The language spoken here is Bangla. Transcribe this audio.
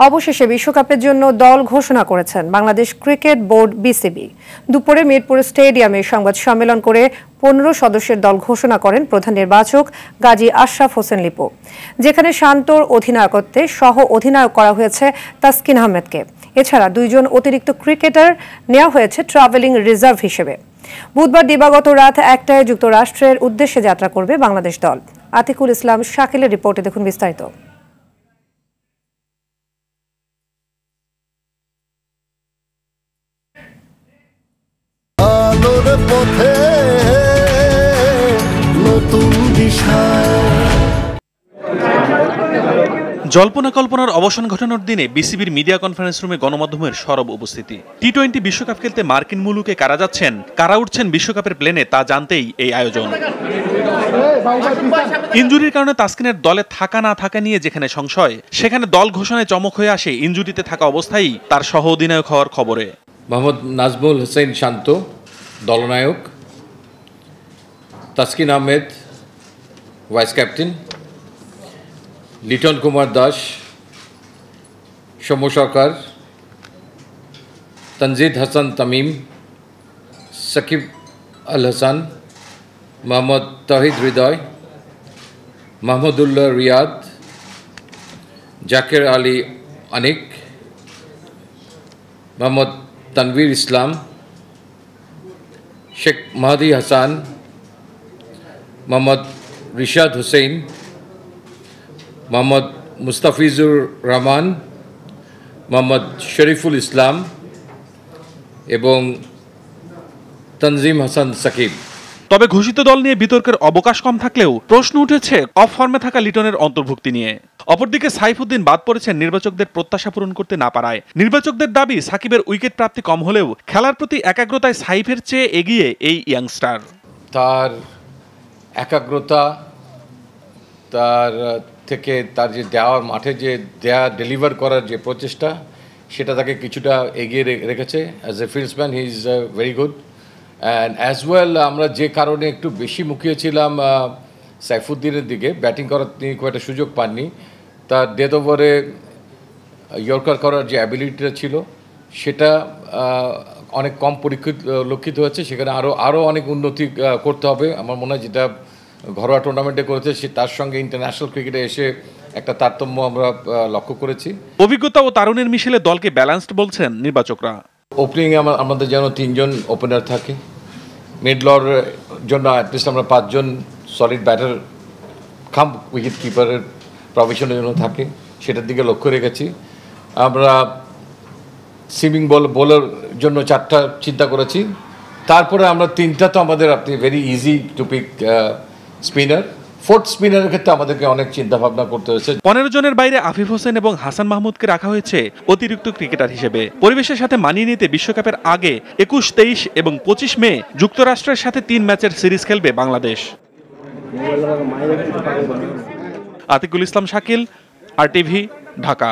অবশেষে বিশ্বকাপের জন্য দল ঘোষণা করেছেন বাংলাদেশ ক্রিকেট বোর্ড বিসিবি। দুপুরে মিরপুর স্টেডিয়ামে সংবাদ সম্মেলন করে 15 সদস্যের দল ঘোষণা করেন প্রধান নির্বাচক গাজী আশরাফ হোসেন লিপু, যেখানে শান্তর অধিনায়কত্বে সহ অধিনায়ক করা হয়েছে তাসকিন আহমেদকে। এছাড়া 2 জন অতিরিক্ত ক্রিকেটার নেওয়া হয়েছে ট্রাভেলিং রিজার্ভ হিসেবে। বুধবার দিবাগত রাত 1টায় যুক্তরাষ্ট্রের উদ্দেশ্যে যাত্রা করবে বাংলাদেশ দল। আতিকুল ইসলাম শাকিলের রিপোর্টে দেখুন বিস্তারিত। জল্পনা কল্পনার অবসান ঘটানোর দিনে বিসিবির মিডিয়া কনফারেন্স রুমে গণমাধ্যমের সরব উপস্থিতি। টি-20 বিশ্বকাপ খেলতে মার্কিন মুলুকে কারা যাচ্ছেন, কারা উঠছেন বিশ্বকাপের প্লেনে তা জানতেই এই আয়োজন। ইনজুরির কারণে তাসকিনের দলে থাকা না থাকা নিয়ে যেখানে সংশয়, সেখানে দল ঘোষণায় চমক হয়ে আসে ইনজুরিতে থাকা অবস্থায় তার সহ অধিনায়ক হওয়ার খবরে। মোহাম্মদ নাজমুল হোসেন শান্ত দলনায়ক, তাসকিন আহমেদ ভাইস ক্যাপ্টেন, লিটন কুমার দাস, সৌম্য সরকার, তনজিদ হাসান তামিম, সাকিব আল হাসান, মোহাম্মদ তহিদ হৃদয়, মাহমুদুল্লাহ রিয়াদ, জাকের আলী আনিক, মোহাম্মদ তানভীর ইসলাম, শেখ মাহাদি হাসান, মোহাম্মদ রিশাদ হুসেইন, মোহাম্মদ মুস্তাফিজুর রহমান, মোহাম্মদ শরীফুল ইসলাম এবং তনজিম হাসান সাকিব। তবে ঘোষিত দল নিয়ে বিতর্কের অবকাশ কম থাকলেও প্রশ্ন উঠেছে অফ ফর্মে থাকা লিটনের অন্তর্ভুক্তি নিয়ে। অপরদিকে সাইফুদ্দিন বাদ পড়েছেন নির্বাচকদের প্রত্যাশা পূরণ করতে না পারায়। নির্বাচকদের দাবি সাকিবের উইকেট প্রাপ্তি কম হলেও খেলার প্রতি একাগ্রতায় সাইফের চেয়ে এগিয়ে এই ইয়াংস্টার। তার একাগ্রতা, তার থেকে তার যে দেওয়ার মাঠে যে ডেলিভার করার যে প্রচেষ্টা, সেটা তাকে কিছুটা এগিয়ে রেখেছে। As a ফিল্ডসম্যান he is very good and as well আমরা যে কারণে একটু বেশি মুখিয়েছিলাম সাইফুদ্দিনের দিকে, ব্যাটিং করার তিনি খুব একটা সুযোগ পাননি। তার ডেথ ওভারে ইয়র্কার করার যে অ্যাবিলিটিটা ছিল সেটা অনেক কম লক্ষিত হয়েছে। সেখানে আরও অনেক উন্নতি করতে হবে আমার মনে হয়, যেটা ঘরোয়া টুর্নামেন্টে করেছে সে তার সঙ্গে ইন্টারন্যাশনাল ক্রিকেটে এসে একটা তারতম্য আমরা লক্ষ্য করেছি। অভিজ্ঞতা ও তারুণের মিশেলে দলকে ব্যালেন্সড বলছেন নির্বাচকরা। ওপেনিং আমাদের যেন 3 জন ওপেনার থাকে, মিডলর জন্য অ্যাটলিস্ট আমরা 5 জন সলিড ব্যাটার কাম উইকেট কিপারের প্রফেশনের জন্য থাকে, সেটার দিকে লক্ষ্য রেখেছি। আমরা সিমিং বোলার জন্য 4টা চিন্তা করেছি। তারপরে আমরা 3টা তো আমাদের আপনি very easy to pick spinner, 4th স্পিনারের ক্ষেত্রে আমাদেরকে অনেক চিন্তা ভাবনা করতে হয়েছে। 15 জনের বাইরে আফিফ হোসেন এবং হাসান মাহমুদকে রাখা হয়েছে অতিরিক্ত ক্রিকেটার হিসেবে। পরিবেশের সাথে মানিয়ে নিতে বিশ্বকাপের আগে 21, 23 এবং 25 মে যুক্তরাষ্ট্রের সাথে 3 ম্যাচের সিরিজ খেলবে বাংলাদেশ। আতিকুল ইসলাম শাকিল, RTV, ঢাকা।